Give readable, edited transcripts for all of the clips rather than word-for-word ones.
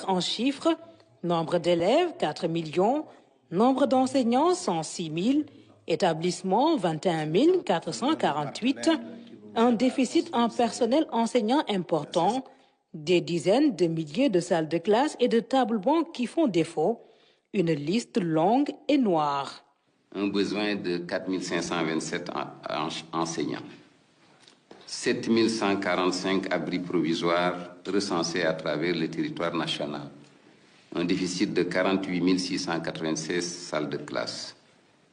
scolaire en chiffres, nombre d'élèves 4 millions, nombre d'enseignants 106 000, établissements 21 448, un déficit en personnel enseignant important, des dizaines de milliers de salles de classe et de tables-bancs qui font défaut, une liste longue et noire. Un besoin de 4 527 enseignants, 7 145 abris provisoires recensés à travers le territoire national, un déficit de 48 696 salles de classe,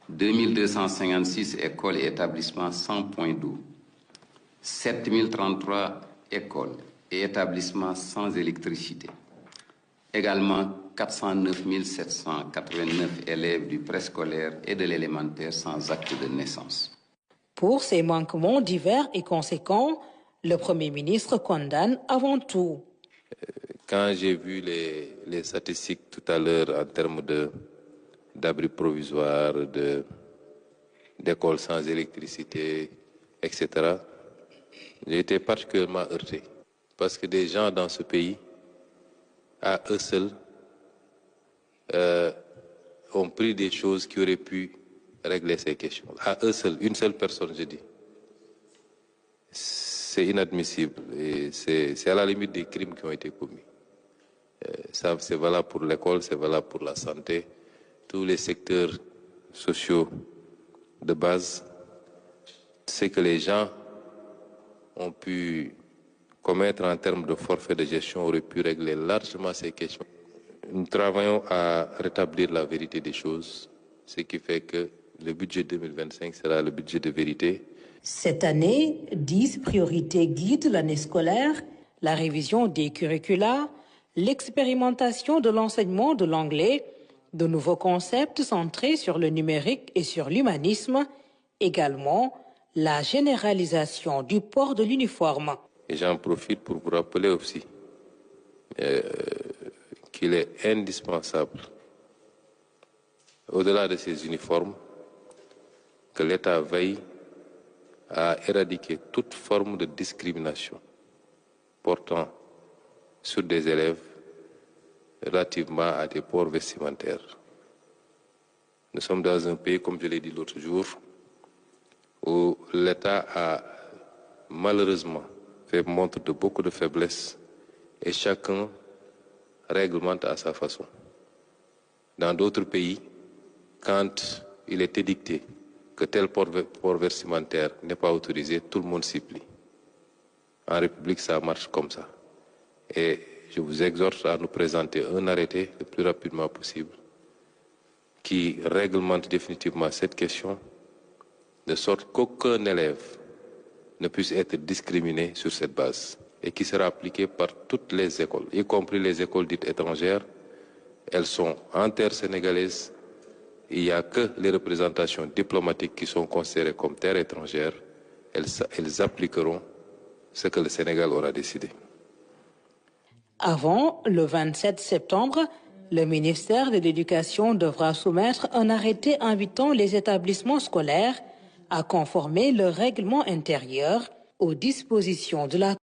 2 256 écoles et établissements sans point d'eau, 7 033 écoles et établissements sans électricité. Également, 409 789 élèves du préscolaire et de l'élémentaire sans acte de naissance. Pour ces manquements divers et conséquents, le Premier ministre condamne avant tout. Quand j'ai vu les statistiques tout à l'heure en termes d'abris provisoires, d'écoles sans électricité, etc., j'ai été particulièrement heurté. Parce que des gens dans ce pays, à eux seuls, ont pris des choses qui auraient pu régler ces questions. À eux seuls, une seule personne, je dis. C'est inadmissible et c'est à la limite des crimes qui ont été commis. Ça, c'est valable pour l'école, c'est valable pour la santé, tous les secteurs sociaux de base. C'est que les gens ont pu commettre en termes de forfait de gestion auraient pu régler largement ces questions. Nous travaillons à rétablir la vérité des choses, ce qui fait que le budget 2025 sera le budget de vérité. Cette année, 10 priorités guident l'année scolaire, la révision des curricula, l'expérimentation de l'enseignement de l'anglais, de nouveaux concepts centrés sur le numérique et sur l'humanisme, également la généralisation du port de l'uniforme. Et j'en profite pour vous rappeler aussi qu'il est indispensable, au-delà de ces uniformes, que l'État veille à éradiquer toute forme de discrimination portant sur des élèves relativement à des ports vestimentaires. Nous sommes dans un pays, comme je l'ai dit l'autre jour, où l'État a malheureusement fait montre de beaucoup de faiblesse et chacun réglemente à sa façon. Dans d'autres pays, quand il est édicté que tel port vestimentaire n'est pas autorisé, tout le monde s'y plie. En République, ça marche comme ça. Et je vous exhorte à nous présenter un arrêté le plus rapidement possible qui réglemente définitivement cette question, de sorte qu'aucun élève ne puisse être discriminé sur cette base et qui sera appliqué par toutes les écoles, y compris les écoles dites étrangères. Elles sont en terre sénégalaise. Il n'y a que les représentations diplomatiques qui sont considérées comme terre étrangère. Elles appliqueront ce que le Sénégal aura décidé. Avant le 27 septembre, le ministère de l'Éducation devra soumettre un arrêté invitant les établissements scolaires à conformer le règlement intérieur aux dispositions de la